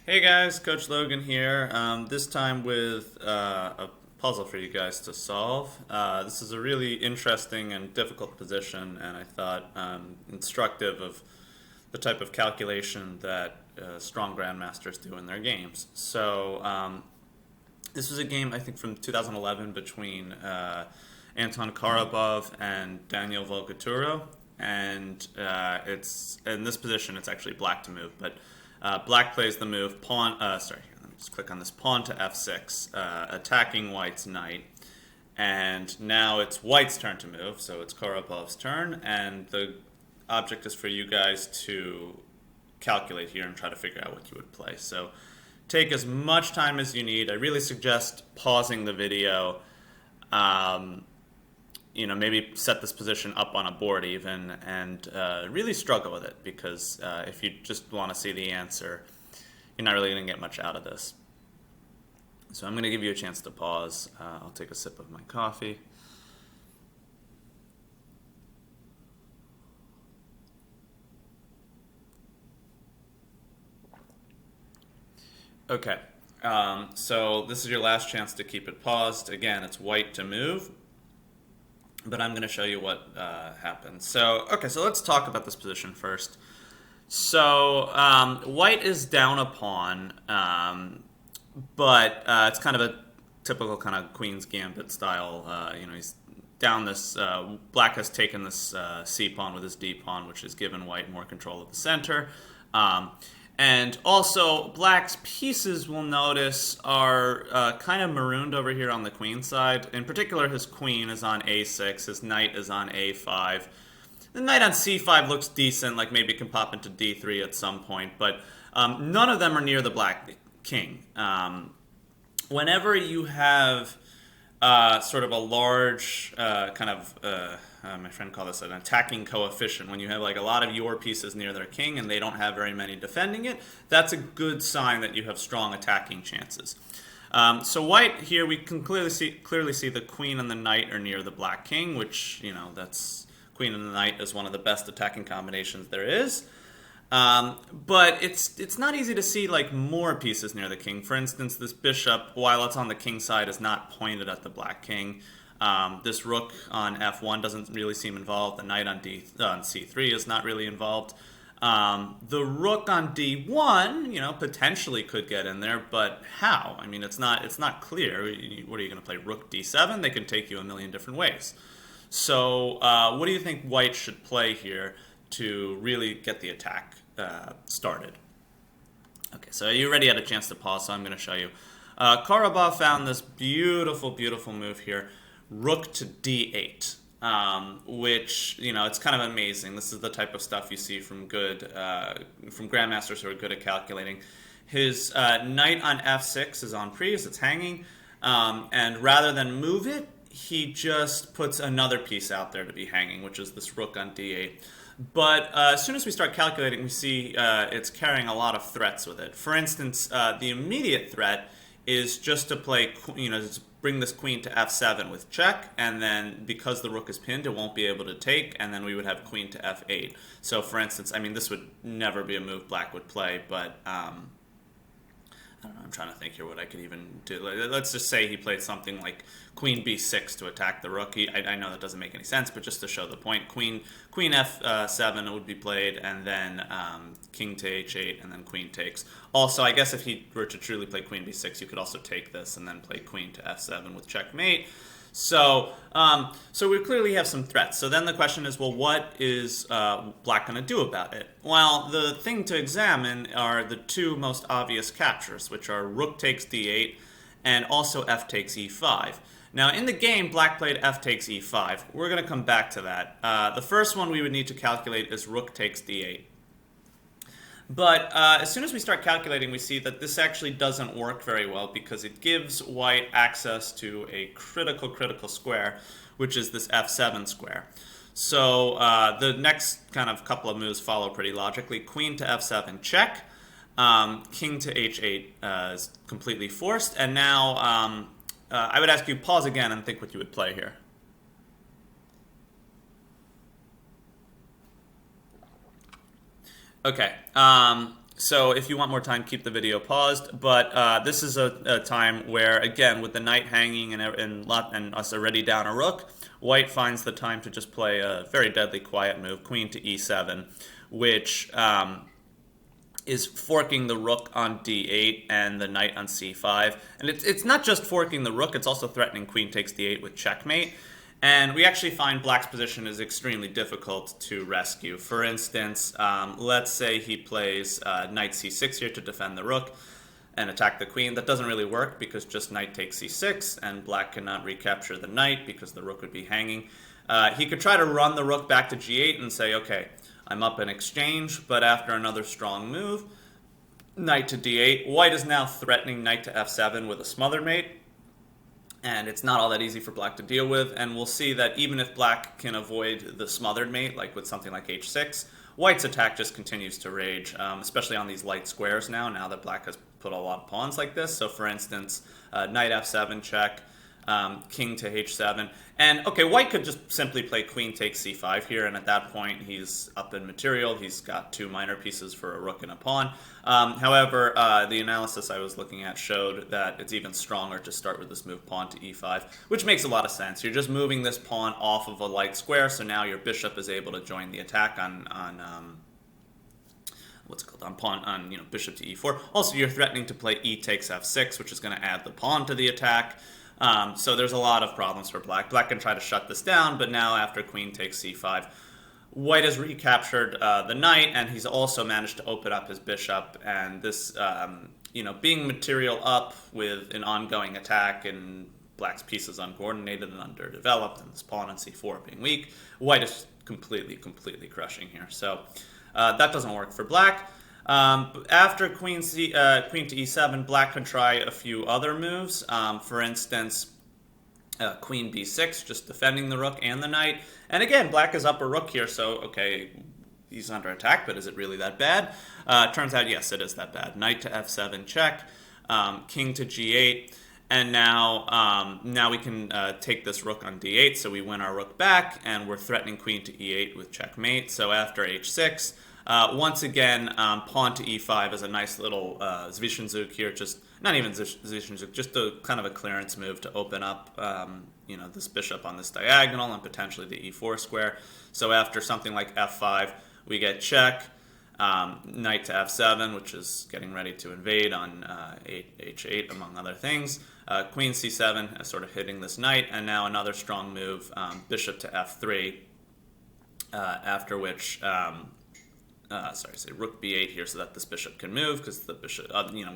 Hey guys, Coach Logan here. This time with a puzzle for you guys to solve. This is a really interesting and difficult position, and I thought instructive of the type of calculation that strong grandmasters do in their games. So this was a game I think from 2011 between Anton Korobov and Daniel Vocaturo, and it's in this position. It's actually black to move, but black plays the move pawn. Sorry, let me just click on this pawn to f6, attacking white's knight. And now it's white's turn to move, so it's Korobov's turn, and the object is for you guys to calculate here and try to figure out what you would play. So take as much time as you need. I really suggest pausing the video. Maybe set this position up on a board even, and really struggle with it, because if you just want to see the answer, you're not really going to get much out of this. So I'm going to give you a chance to pause. I'll take a sip of my coffee. Okay, so this is your last chance to keep it paused. Again, it's white to move, but I'm going to show you what happens. So let's talk about this position first. So white is down a pawn, but it's kind of a typical kind of Queen's Gambit style. He's down this, black has taken this C pawn with his D pawn, which has given white more control of the center. And also, black's pieces, we'll notice, are kind of marooned over here on the queen side. In particular, his queen is on a6, his knight is on a5. The knight on c5 looks decent, like maybe it can pop into d3 at some point, but none of them are near the black king. Whenever you have sort of a large my friend called this an attacking coefficient, when you have like a lot of your pieces near their king and they don't have very many defending it, that's a good sign that you have strong attacking chances. So white here, we can clearly see the queen and the knight are near the black king, which, that's queen and the knight is one of the best attacking combinations there is. But it's not easy to see like more pieces near the king. For instance, this bishop, while it's on the king side, is not pointed at the black king. This rook on f1 doesn't really seem involved. The knight on c3 is not really involved. The rook on d1, potentially could get in there, but how? I mean, it's not clear. What are you going to play? Rook d7? They can take you a million different ways. So what do you think white should play here to really get the attack started? Okay, so you already had a chance to pause, so I'm going to show you. Korobov found this beautiful, beautiful move here. Rook to d8, which, it's kind of amazing. This is the type of stuff you see from from grandmasters who are good at calculating. His knight on f6 is on prise, it's hanging, and rather than move it, he just puts another piece out there to be hanging, which is this rook on d8. But as soon as we start calculating, we see it's carrying a lot of threats with it. For instance, the immediate threat is just to play, to bring this queen to f7 with check, and then because the rook is pinned, it won't be able to take, and then we would have queen to f8. So for instance, I mean, this would never be a move black would play, but I don't know, I'm trying to think here what I could even do. Let's just say he played something like queen b6 to attack the rook. I know that doesn't make any sense, but just to show the point, queen f7 would be played, and then king to h8, and then queen takes. Also, I guess if he were to truly play queen b6, you could also take this and then play queen to f7 with checkmate. So we clearly have some threats. So then the question is, well, what is black going to do about it? Well, the thing to examine are the two most obvious captures, which are rook takes d8 and also f takes e5. Now, in the game, black played f takes e5. We're going to come back to that. The first one we would need to calculate is rook takes d8. But as soon as we start calculating, we see that this actually doesn't work very well, because it gives white access to a critical square, which is this f7 square. So the next kind of couple of moves follow pretty logically. Queen to f7 check, king to h8 is completely forced, and now I would ask you pause again and think what you would play here. Okay, So if you want more time, keep the video paused. But this is a time where, again, with the knight hanging and us already down a rook, white finds the time to just play a very deadly quiet move, queen to e7, which is forking the rook on d8 and the knight on c5. And it's not just forking the rook, it's also threatening queen takes d8 with checkmate. And we actually find black's position is extremely difficult to rescue. For instance, let's say he plays knight c6 here to defend the rook and attack the queen. That doesn't really work because just knight takes c6, and black cannot recapture the knight because the rook would be hanging. He could try to run the rook back to g8 and say, okay, I'm up in exchange, but after another strong move, knight to d8, white is now threatening knight to f7 with a smothered mate. And it's not all that easy for black to deal with, and we'll see that even if black can avoid the smothered mate, like with something like h6, white's attack just continues to rage, especially on these light squares now that black has put a lot of pawns like this. So for instance, knight f7 check, king to h7, and okay, white could just simply play queen takes c5 here, and at that point he's up in material. He's got two minor pieces for a rook and a pawn. However, the analysis I was looking at showed that it's even stronger to start with this move pawn to e5, which makes a lot of sense. You're just moving this pawn off of a light square, so now your bishop is able to join the attack on what's it called, on pawn, on, you know, bishop to e4. Also, you're threatening to play e takes f6, which is going to add the pawn to the attack. So there's a lot of problems for black. Black can try to shut this down, but now after queen takes c5, white has recaptured the knight, and he's also managed to open up his bishop. And this, you know, being material up with an ongoing attack and black's pieces uncoordinated and underdeveloped, and this pawn on c4 being weak, white is completely crushing here. So that doesn't work for black. After queen to e7, black can try a few other moves. For instance, queen b6, just defending the rook and the knight. And again, black is up a rook here, so okay, he's under attack, but is it really that bad? Turns out, yes, it is that bad. Knight to f7 check, king to g8, and now we can take this rook on d8, so we win our rook back, and we're threatening queen to e8 with checkmate. So after h6, once again, pawn to e5 is a nice little Zwischenzug here, just not even Zwischenzug, just a kind of a clearance move to open up, you know, this bishop on this diagonal and potentially the e4 square. So after something like f5, we get check, knight to f7, which is getting ready to invade on h8, among other things. Queen c7, sort of hitting this knight, and now another strong move, bishop to f3, after which say rook b8 here, so that this bishop can move, because the bishop, you know,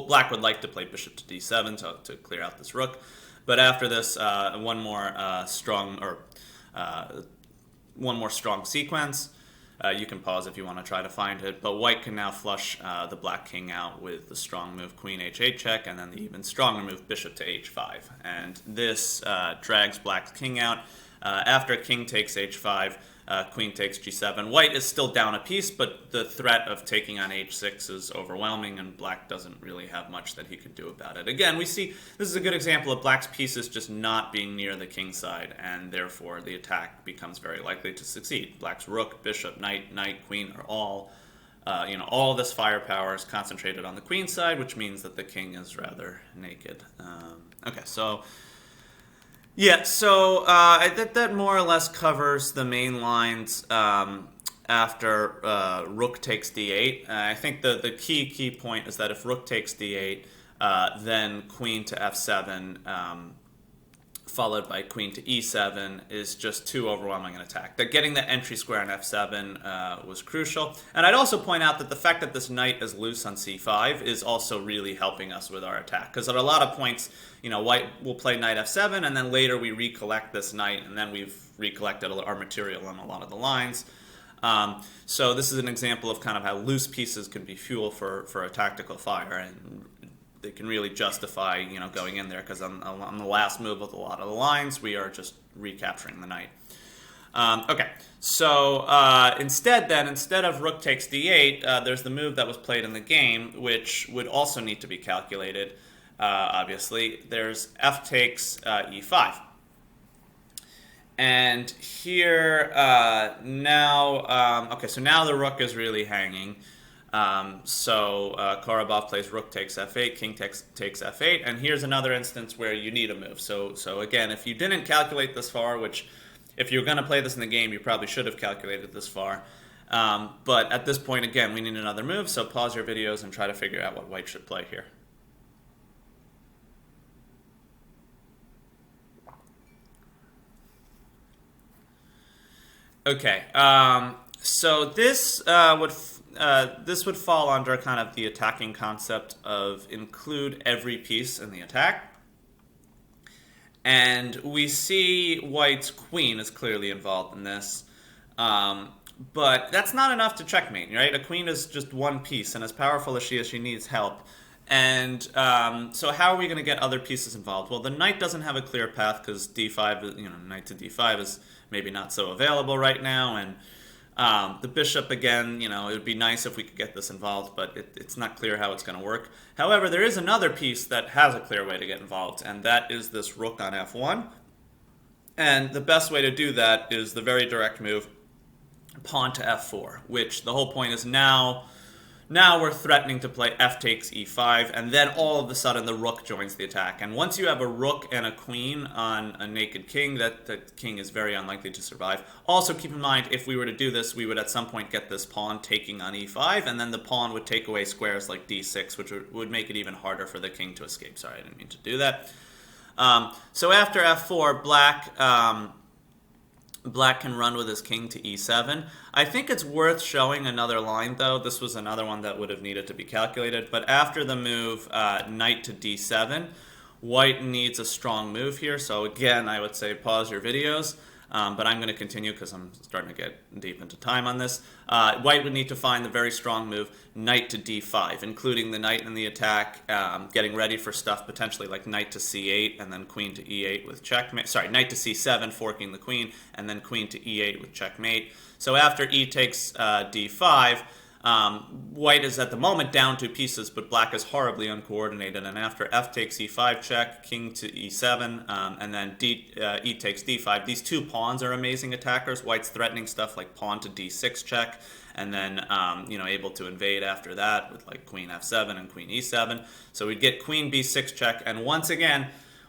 black would like to play bishop to d7 to clear out this rook. But after this, one more strong sequence. You can pause if you want to try to find it, but white can now flush the black king out with the strong move queen h8 check, and then the even stronger move bishop to h5. And this drags black's king out. After king takes h5, queen takes g7. White is still down a piece, but the threat of taking on h6 is overwhelming, and black doesn't really have much that he could do about it. Again, we see this is a good example of black's pieces just not being near the king side, and therefore the attack becomes very likely to succeed. Black's rook, bishop, knight, queen are all, you know, all this firepower is concentrated on the queen side, which means that the king is rather naked. Okay, so yeah, so I think that more or less covers the main lines after rook takes d8. I think the key point is that if rook takes d8, then queen to f7, followed by queen to e7 is just too overwhelming an attack. That getting the entry square on f7 was crucial. And I'd also point out that the fact that this knight is loose on c5 is also really helping us with our attack. Because at a lot of points, you know, white will play knight f7, and then later we recollect this knight, and then we've recollected our material on a lot of the lines. So this is an example of kind of how loose pieces can be fuel for a tactical fire, and they can really justify, you know, going in there, because on the last move of a lot of the lines, we are just recapturing the knight. Okay, so instead of rook takes d8, there's the move that was played in the game, which would also need to be calculated, obviously. There's f takes e5. And here, now, okay, so now the rook is really hanging. Korobov plays rook takes f8, king takes f8, and here's another instance where you need a move. So again, if you didn't calculate this far, which if you're going to play this in the game, you probably should have calculated this far. But at this point, again, we need another move, so pause your videos and try to figure out what white should play here. Okay, so this would fall under kind of the attacking concept of include every piece in the attack. And we see white's queen is clearly involved in this. But that's not enough to checkmate, right? A queen is just one piece, and as powerful as she is, she needs help. And so how are we going to get other pieces involved? Well, the knight doesn't have a clear path because d5, knight to d5 is maybe not so available right now. And the bishop, again, it would be nice if we could get this involved, but it's not clear how it's going to work. However, there is another piece that has a clear way to get involved, and that is this rook on f1. And the best way to do that is the very direct move, pawn to f4, which the whole point is now we're threatening to play f takes e5, and then all of a sudden the rook joins the attack. And once you have a rook and a queen on a naked king, that king is very unlikely to survive. Also keep in mind, if we were to do this, we would at some point get this pawn taking on e5, and then the pawn would take away squares like d6, which would make it even harder for the king to escape. Sorry, I didn't mean to do that. So after f4, Black can run with his king to e7. I think it's worth showing another line, though. This was another one that would have needed to be calculated. But after the move knight to d7, white needs a strong move here. So again, I would say pause your videos. But I'm going to continue because I'm starting to get deep into time on this. White would need to find the very strong move, knight to d5, including the knight in the attack, getting ready for stuff potentially like knight to c8 and then queen to e8 with checkmate. Sorry, knight to c7, forking the queen, and then queen to e8 with checkmate. So after e takes d5, white is at the moment down 2 pieces, but black is horribly uncoordinated. And after f takes e5 check, king to e7, and then e takes d5, these 2 pawns are amazing attackers. White's threatening stuff like pawn to d6 check, and then able to invade after that with like queen f7 and queen e7. So we'd get queen b6 check, and once again,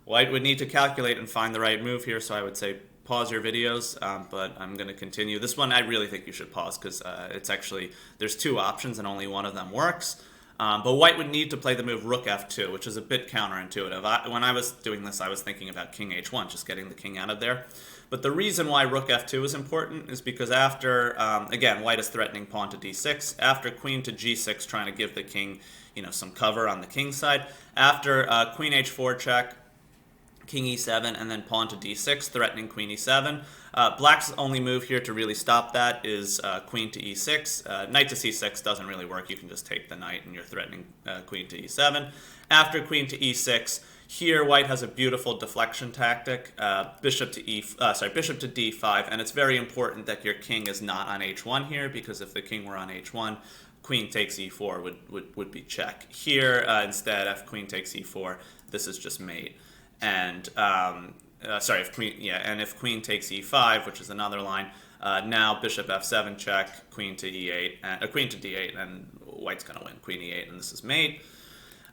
white would need to calculate and find the right move here. So I would say pause your videos, but I'm going to continue. This one I really think you should pause because it's actually, there's 2 options and only one of them works. But white would need to play the move rook f2, which is a bit counterintuitive. When I was doing this, I was thinking about king h1, just getting the king out of there. But the reason why rook f2 is important is because after, again, white is threatening pawn to d6. After queen to g6, trying to give the king, some cover on the king side. After queen h4 check, king e7, and then pawn to d6, threatening queen e7. Black's only move here to really stop that is queen to e6. Knight to c6 doesn't really work. You can just take the knight and you're threatening queen to e7. After queen to e6, here white has a beautiful deflection tactic, bishop to d5, and it's very important that your king is not on h1 here, because if the king were on h1, queen takes e4 would be check. Here, instead, if queen takes e4, this is just mate. And if queen takes e5, which is another line, now bishop f7 check, queen to e8, queen to d8, and white's going to win queen e8, and this is mate.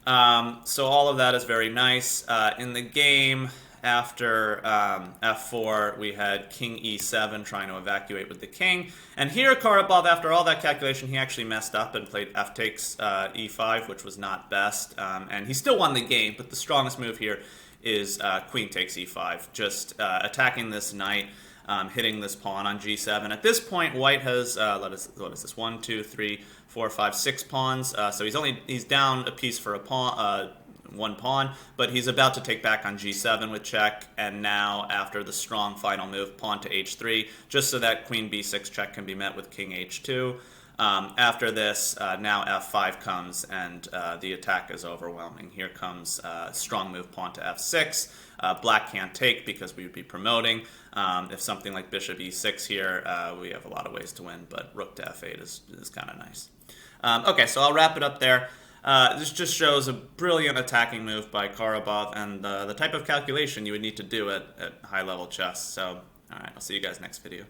So all of that is very nice. In the game, after f4, we had king e7 trying to evacuate with the king. And here, Korobov, after all that calculation, he actually messed up and played f takes e5, which was not best. And he still won the game, but the strongest move here is queen takes e5, just attacking this knight, hitting this pawn on g7. At this point, white has, what is this, 1, 2, 3, 4, 5, 6 pawns. So he's down a piece for a pawn, 1 pawn, but he's about to take back on g7 with check, and now after the strong final move, pawn to h3, just so that queen b6 check can be met with king h2. After this, now f5 comes, and the attack is overwhelming. Here comes strong move pawn to f6. Black can't take because we would be promoting. If something like bishop e6 here, we have a lot of ways to win, but rook to f8 is kind of nice. Okay, so I'll wrap it up there. This just shows a brilliant attacking move by Korobov and the type of calculation you would need to do at high-level chess. So, all right, I'll see you guys next video.